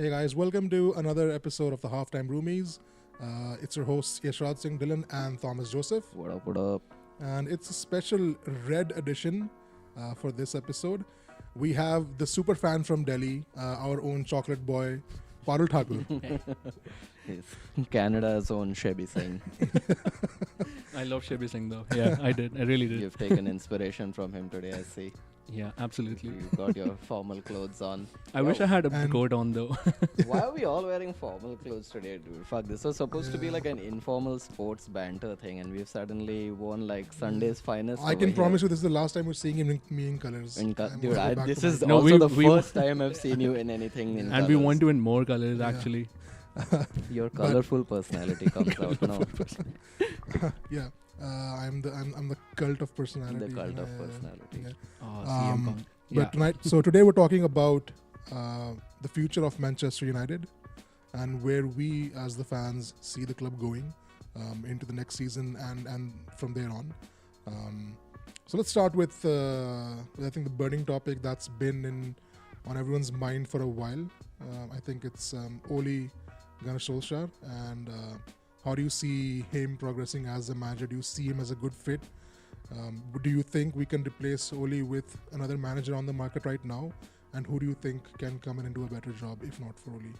Hey guys, welcome to another episode of the Halftime Roomies. It's your hosts Yashraj Singh Dhillon and Thomas Joseph, What up, what up? and it's a special red edition for this episode. We have the super fan from Delhi, our own chocolate boy, Parul Thakur. He's Canada's own Shebi Singh. I love Shebi Singh though. Yeah, I did. I really did. You've taken inspiration from him today, I see. Yeah, absolutely. You got your formal clothes on. I wish I had a And- coat on though. Why are we all wearing formal clothes today, dude? Fuck, this was supposed to be like an informal sports banter thing, and we've suddenly worn like Sunday's finest. I can promise you this is the last time we're seeing him in me in colors. Dude, I'm gonna go back this to is my- No, also the we- first time I've seen you in anything in And we colours. want to in more colors Yeah. actually. Your colorful personality comes out now. yeah. I'm the cult of personality. The cult of Yeah. personality. Oh, Um, CM Punk. But today we're talking about the future of Manchester United and where we as the fans see the club going into the next season and from there on. So let's start with I think the burning topic that's been on everyone's mind for a while. I think it's Ole Gunnar Solskjaer, and how do you see him progressing as a manager? Do you see him as a good fit? Do you think we can replace Ole with another manager on the market right now? And who do you think can come in and do a better job if not for Ole?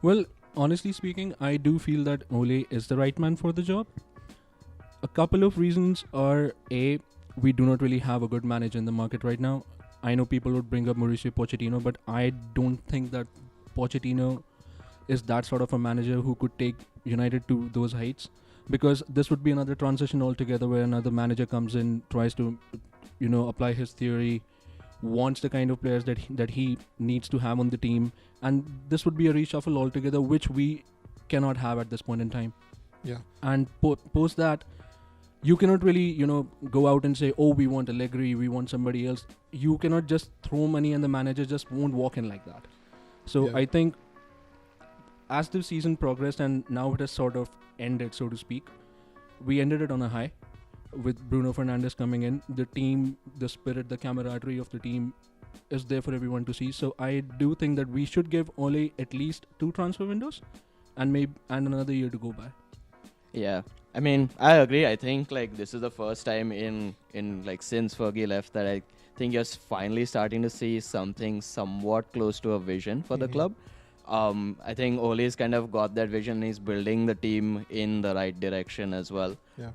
Well, honestly speaking, I do feel that Ole is the right man for the job. A couple of reasons are A, we do not really have a good manager in the market right now. I know people would bring up Mauricio Pochettino, but I don't think that Pochettino is that sort of a manager who could take United to those heights, because this would be another transition altogether where another manager comes in, tries to, apply his theory, wants the kind of players that he needs to have on the team, and this would be a reshuffle altogether, which we cannot have at this point in time. Yeah. And post that, you cannot really, go out and say, oh, we want Allegri, we want somebody else. You cannot just throw money and the manager just won't walk in like that. So Yeah. I think as the season progressed and now it has sort of ended, so to speak, we ended it on a high with Bruno Fernandes coming in. The team, the spirit, the camaraderie of the team is there for everyone to see. So I do think that we should give Ole at least 2 transfer windows and another year to go by. Yeah, I mean, I agree. I think like this is the first time in like since Fergie left that I think you're finally starting to see something somewhat close to a vision for the Mhm. club. I think Ole's kind of got that vision. He's building the team in the right direction as well. Yeah.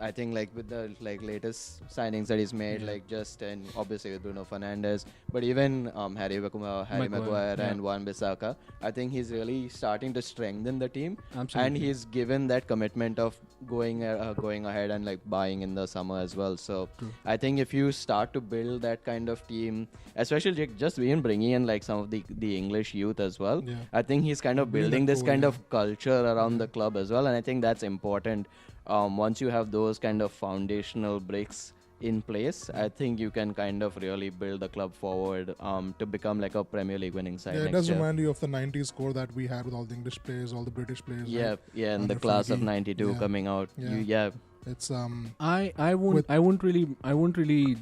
I think like with the latest signings that he's made, Yeah. like just and obviously with Bruno Fernandes, but even Harry Maguire yeah. and Wan-Bissaka, I think he's really starting to strengthen the team. Absolutely. And he's given that commitment of going ahead and like buying in the summer as well. So True. I think if you start to build that kind of team, especially just even bringing in like some of the English youth as well, Yeah. I think he's kind of Bring building that this core, kind yeah. of culture around the club as well, and I think that's important. Once you have those kind of foundational bricks in place, I think you can kind of really build the club forward to become like a Premier League winning side Yeah, it next does year. remind you of the 90s core that we had with all the English players, all the British players. Yeah, right? yeah, and the Under class of Fergie. '92 Yeah. coming out. Yeah. It's I won't really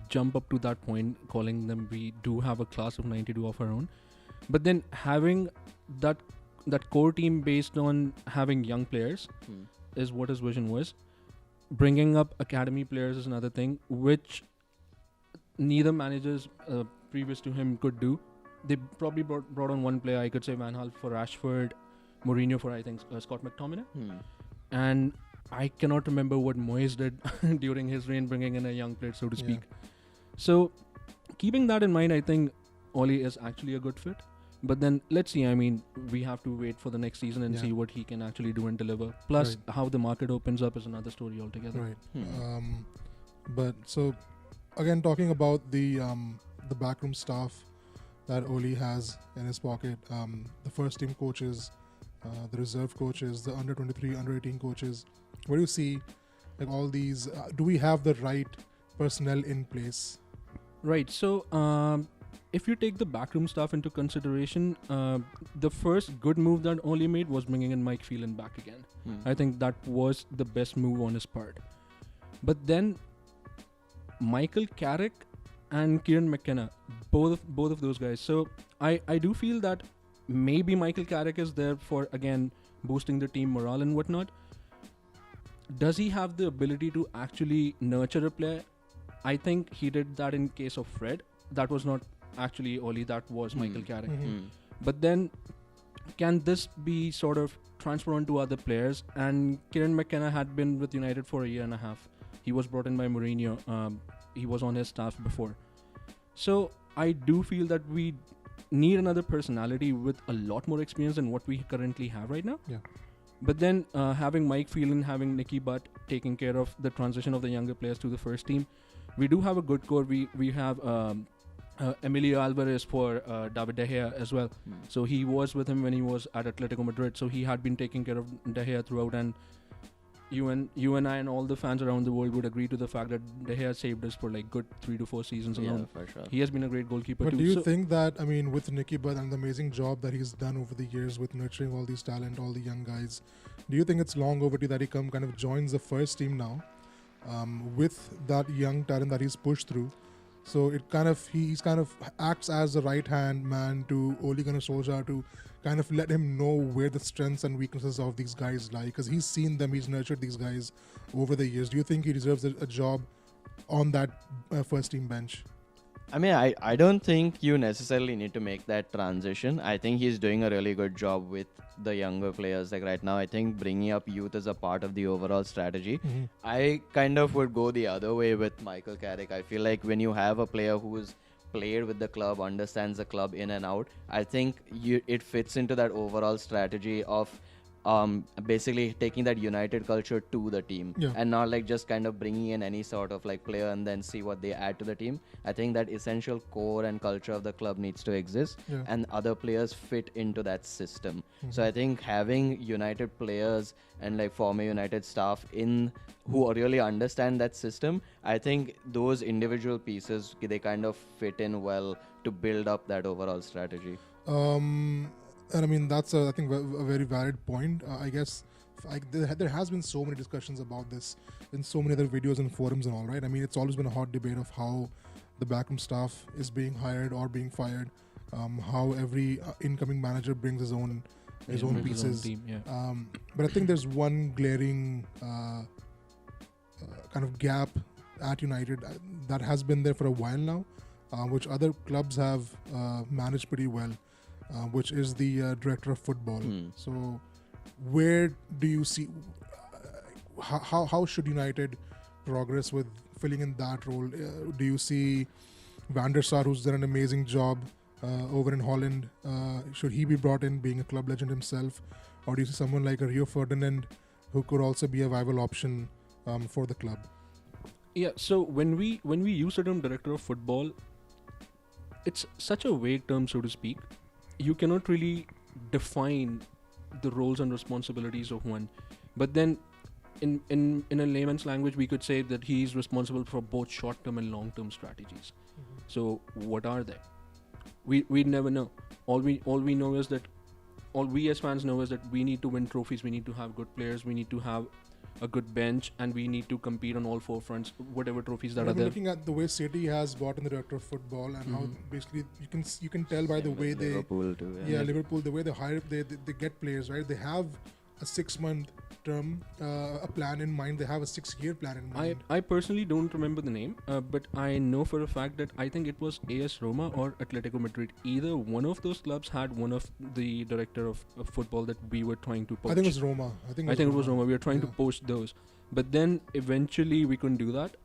jump up to that point calling them we do have a class of 92 of our own, but then having that core team based on having young players Hmm. is what his vision was. Bringing up academy players is another thing which neither managers previous to him could do. They probably brought on one player, I could say Van Gaal for Rashford, Mourinho for I think Scott McTominay, and I cannot remember what Moyes did during his reign, bringing in a young player, so to Yeah. speak. So, keeping that in mind, I think Ole is actually a good fit. But then, let's see. I mean, we have to wait for the next season and Yeah. see what he can actually do and deliver. Plus, Right. how the market opens up is another story altogether. right. But so again, talking about the backroom staff that Ole has in his pocket, the first team coaches, the reserve coaches, the under 23, under 18 coaches. Where do you see like all these? Do we have the right personnel in place? Right. So, if you take the backroom stuff into consideration, the first good move that Ole made was bringing in Mike Phelan back again. I think that was the best move on his part. But then Michael Carrick and Kieran McKenna, both of those guys. So I do feel that maybe Michael Carrick is there for, again, boosting the team morale and whatnot. Does he have the ability to actually nurture a player? I think he did that in case of Fred. That was not actually Oli, that was Michael Carrick. But then, can this be sort of transferred on to other players? And Kieran McKenna had been with United for a year and a half. He was brought in by Mourinho. He was on his staff before. So I do feel that we need another personality with a lot more experience than what we currently have right now. Yeah. But then having Mike Phelan, having Nicky Butt taking care of the transition of the younger players to the first team, we do have a good core. We have Emilio Alvarez for David De Gea as well. So he was with him when he was at Atletico Madrid. So he had been taking care of De Gea throughout, and you and I and all the fans around the world would agree to the fact that De Gea saved us for like good 3 to 4 seasons alone. For sure. He has been a great goalkeeper But too. do you So think that, I mean, with Nicky Butt and the amazing job that he's done over the years with nurturing all these talent, all the young guys, do you think it's long overdue that he kind of joins the first team now with that young talent that he's pushed through? So it kind of he's kind of acts as the right hand man to Ole Gunnar Solskjaer to kind of let him know where the strengths and weaknesses of these guys lie, because he's seen them, he's nurtured these guys over the years. Do you think he deserves a job on that first team bench? I mean, I don't think you necessarily need to make that transition. I think he's doing a really good job with the younger players. Like right now, I think bringing up youth is a part of the overall strategy. I kind of would go the other way with Michael Carrick. I feel like when you have a player who's played with the club, understands the club in and out, I think it fits into that overall strategy of basically taking that United culture to the team and not like just kind of bringing in any sort of like player and then see what they add to the team. I think that essential core and culture of the club needs to exist and other players fit into that system. So I think having United players and like former United staff in who really understand that system, I think those individual pieces, they kind of fit in well to build up that overall strategy. And I mean, that's I think a very valid point. I guess there has been so many discussions about this in so many other videos and forums and all, right? I mean, it's always been a hot debate of how the backroom staff is being hired or being fired, how every incoming manager brings his own pieces. Team, but I think there's one glaring kind of gap at United that has been there for a while now, which other clubs have managed pretty well. Which is the director of football. So, where do you see how should United progress with filling in that role? Do you see Van der Sar, who's done an amazing job over in Holland? Should he be brought in, being a club legend himself, or do you see someone like a Rio Ferdinand who could also be a viable option for the club? Yeah. So when we use the term director of football, it's such a vague term, so to speak. You cannot really define the roles and responsibilities of one, but then in a layman's language we could say that he is responsible for both short-term and long-term strategies. So what are they? We never know. All we know is that all we as fans know is that we need to win trophies, we need to have good players, we need to have a good bench, and we need to compete on all 4 fronts, whatever trophies that are there. Looking at the way City has brought in the director of football and how basically you can tell by the way Liverpool too. Liverpool, the way they hire, they get players, right? They have a 6-month term, a plan in mind. They have a 6-year plan in mind. I personally don't remember the name, but I know for a fact that I think it was AS Roma or Atletico Madrid. Either one of those clubs had one of the director of football that we were trying to poach. I think it was Roma. I think it was Roma. We were trying to poach those. But then eventually we couldn't do that.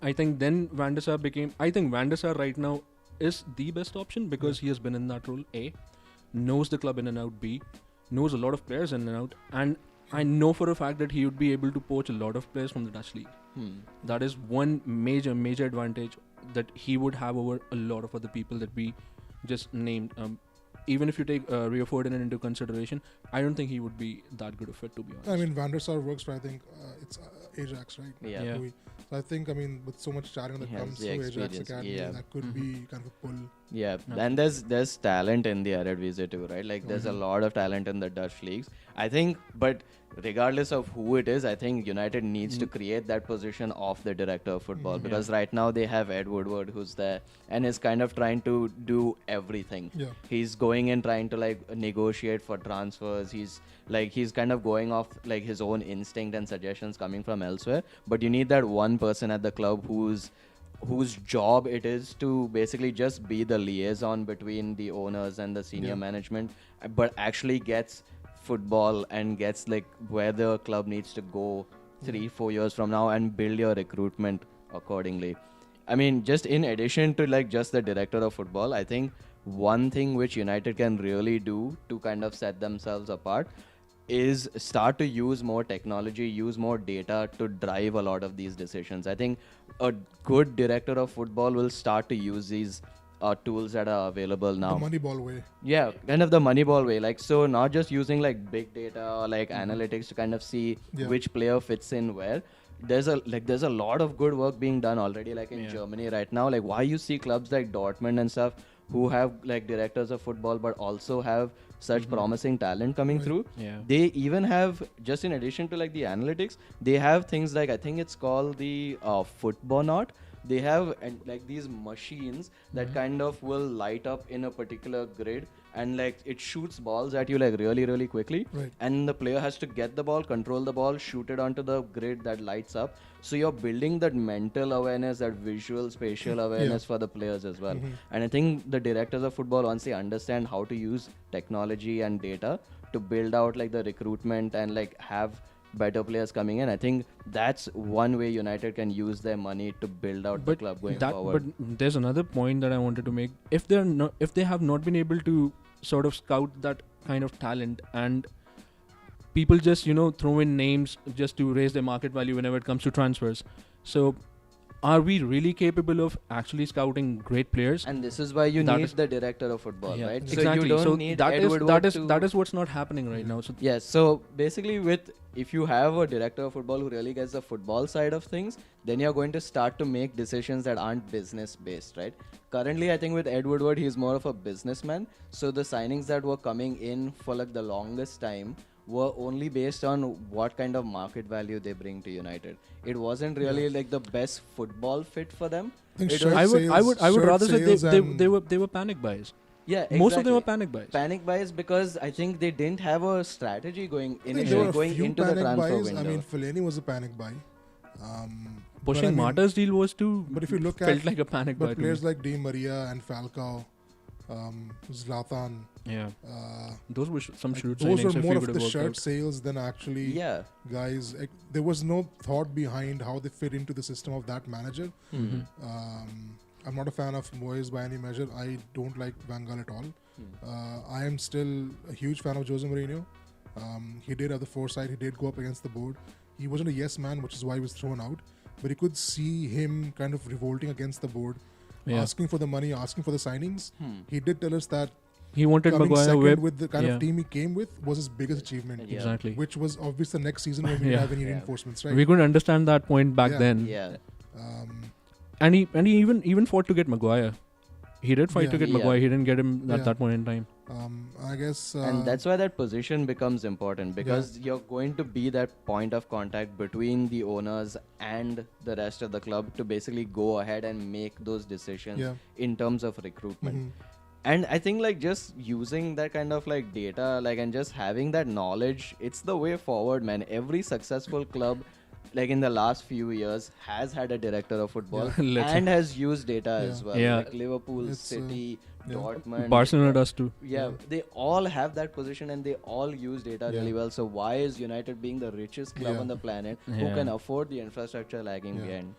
I think then Van der Sar I think Van der Sar right now is the best option because he has been in that role. A, knows the club in and out. B, knows a lot of players in and out. And I know for a fact that he would be able to poach a lot of players from the Dutch league. That is one major advantage that he would have over a lot of other people that we just named. even if you take Rio Ferdinand into consideration, I don't think he would be that good a fit, to be honest. I mean, Van der Sar works for, I think, it's Ajax, right? Yeah. Yeah. So I think, I mean, with so much talent that He has comes the through Ajax experience, Academy, yeah. that could be kind of a pull. Yeah, No. and there's talent in the Eredivisie too, right? Like there's a lot of talent in the Dutch leagues. I think, but regardless of who it is, I think United needs to create that position of the director of football because right now they have Ed Woodward who's there and is kind of trying to do everything. Yeah. He's going and trying to like negotiate for transfers. He's kind of going off like his own instinct and suggestions coming from elsewhere. But you need that one person at the club whose job it is to basically just be the liaison between the owners and the senior management, but actually gets football and gets like where the club needs to go 3-4 years from now and build your recruitment accordingly. I mean, just in addition to like just the director of football, I think one thing which United can really do to kind of set themselves apart is start to use more technology, use more data to drive a lot of these decisions. I think a good director of football will start to use these tools that are available now. The Moneyball way. Yeah, kind of the Moneyball way. Like, so not just using like big data or like analytics to kind of see which player fits in where. There's a lot of good work being done already, like in Germany right now. Like, why you see clubs like Dortmund and stuff who have like directors of football but also have such promising talent coming through. Yeah. They even have, just in addition to like the analytics, they have things like, I think it's called the Footbonaut. They have like these machines that kind of will light up in a particular grid and like it shoots balls at you like really, really quickly. Right. And the player has to get the ball, control the ball, shoot it onto the grid that lights up. So you're building that mental awareness, that visual, spatial awareness for the players as well. And I think the directors of football, once they understand how to use technology and data to build out like the recruitment and like have better players coming in, I think that's one way United can use their money to build out the club going forward. But there's another point that I wanted to make. If they have not been able to sort of scout that kind of talent and people just throw in names just to raise their market value whenever it comes to transfers, so are we really capable of actually scouting great players? And this is why you That need is- the director of football, right? Exactly. So you don't need Ed Woodward that is what's not happening right now. So Yes, so basically if you have a director of football who really gets the football side of things, then you're going to start to make decisions that aren't business based, right? Currently, I think with Ed Woodward, he's more of a businessman. So the signings that were coming in for like the longest time were only based on what kind of market value they bring to United. It wasn't really like the best football fit for them. I think It shirt was- I would shirt rather say sales and- they were panic buys. Yeah, exactly. Most of them were panic buys. Panic buys because I think they didn't have a strategy going I think there initially were a going few into the panic transfer buys. window. I mean, Fellaini was a panic buy. But Pushing I mean- Marta's deal was too. But if you look felt at like a panic buy. But to me. players like Di Maria and Falcao, Zlatan, Yeah, uh, those were some shrewd those signings. were If more we of would the have worked shirt out. sales than actually yeah. guys. There was no thought behind how they fit into the system of that manager. I'm not a fan of Moyes by any measure. I don't like Van Gaal at all. I am still a huge fan of Jose Mourinho. He did have the foresight. He did go up against the board. He wasn't a yes man, which is why he was thrown out. But you could see him kind of revolting against the board, asking for the money, asking for the signings. He did tell us that He wanted coming Maguire second with the kind Yeah. of team he came with was his biggest achievement. Yeah. Exactly. Which was obvious the next season when we didn't have any Yeah. reinforcements, right? We couldn't understand that point back Yeah. then. Yeah. And he even fought to get Maguire. He did fight to Yeah. get Yeah. Maguire. He didn't get him at Yeah. that point in time. I guess. And that's why that position becomes important because you're going to be that point of contact between the owners and the rest of the club to basically go ahead and make those decisions in terms of recruitment. And I think like just using that kind of like data, like and just having that knowledge, it's the way forward, man. Every successful club, like in the last few years, has had a director of football and has used data as well. Yeah. Like Liverpool, It's, City, Dortmund. Barcelona does too. Yeah, they all have that position and they all use data really well. So why is United being the richest club on the planet who can afford the infrastructure lagging behind?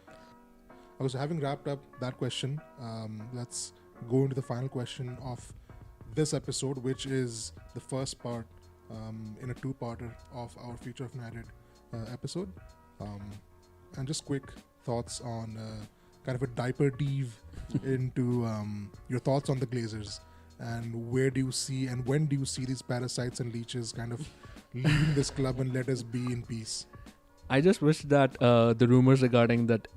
Okay, so having wrapped up that question, let's go into the final question of this episode, which is the first part in a two-parter of our Future of United episode. And just quick thoughts on kind of a diaper dive into your thoughts on the Glazers and where do you see and when do you see these parasites and leeches kind of leaving this club and let us be in peace? I just wish that the rumors regarding that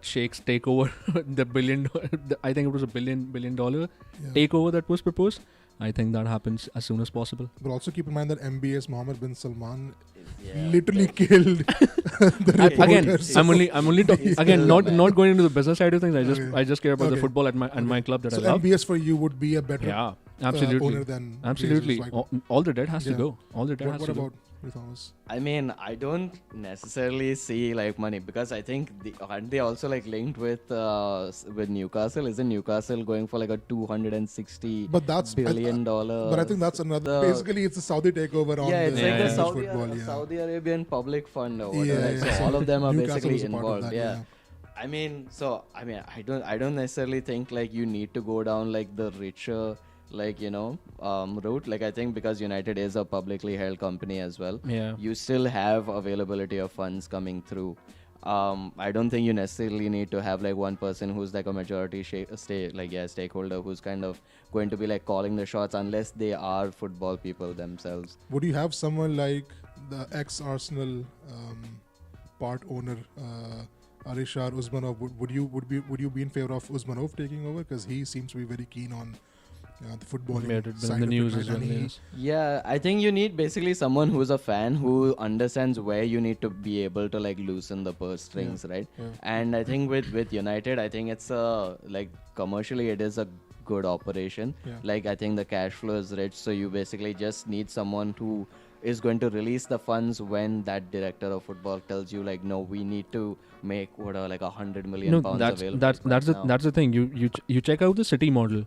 Sheikh's takeover, the I think it was a billion dollar Yeah. takeover that was proposed. I think that happens as soon as possible. But also keep in mind that MBS Mohammed bin Salman Yeah, literally that's- killed the Again, reporters. I'm only talking He's again still not the man. not going into the business side of things. Okay. I just care about the Okay. football at my club that So I love. MBS for you would be a better Yeah, absolutely, owner than absolutely. Jesus, like, All the debt has to Yeah. go. All the debt what has what to go. about you, Thomas? I mean, I don't necessarily see like money because I think aren't they also like linked with Newcastle? Isn't Newcastle going for like a $260 But that's billion dollar? But I think that's another. the- Basically, it's a Saudi takeover on yeah, it's the like the English football. Saudi Arabian public fund or whatever. Yeah, like, yeah. So all of them are Newcastle basically was a part of involved. that, Yeah. I mean, I don't necessarily think like you need to go down like the richer route. Like I think because United is a publicly held company as well, Yeah. you still have availability of funds coming through. I don't think you necessarily need to have like one person who's like a majority stakeholder who's kind of going to be like calling the shots unless they are football people themselves. Would you have someone like the ex-Arsenal part owner, Arishar Usmanov? Would you be in favor of Usmanov taking over? Because he seems to be very keen on the footballing Yeah, it had been side in the of news it, as right? well. And he- Yes. Yeah, I think you need basically someone who's a fan who understands where you need to be able to like loosen the purse strings, right? Yeah. And I think with United, I think it's like commercially it is a good operation. Yeah. Like I think the cash flow is rich, so you basically just need someone who is going to release the funds when that director of football tells you like, no, we need to make like 100 million No, pounds that's available. that's right that's the now. that's the thing. You check out the City model.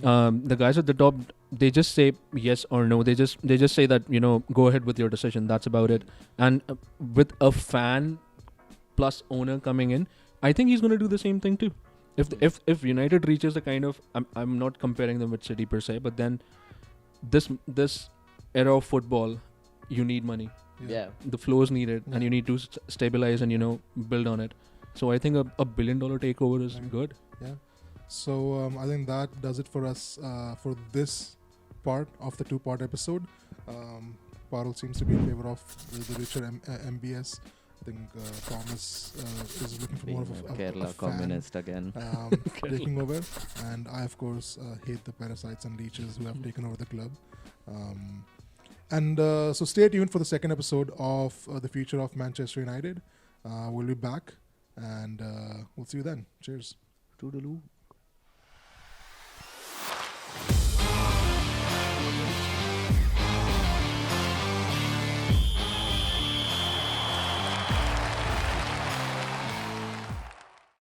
The guys at the top, they just say yes or no. They just say that go ahead with your decision. That's about it. And with a fan plus owner coming in, I think he's going to do the same thing too. If United reaches the kind of I'm not comparing them with City per se, but then this era of football, you need money. Yeah. The flow is needed, and you need to stabilize and build on it. So I think a $1 billion takeover is Right. good. Yeah. So I think that does it for us for this part of the two-part episode. Parul seems to be in favor of the richer MBS. I think Thomas is looking for more of a Kerala fan, communist again. taking over, and I of course hate the parasites and leeches who have taken over the club. So stay tuned for the second episode of the future of Manchester United. We'll be back, and we'll see you then. Cheers. Toodaloo.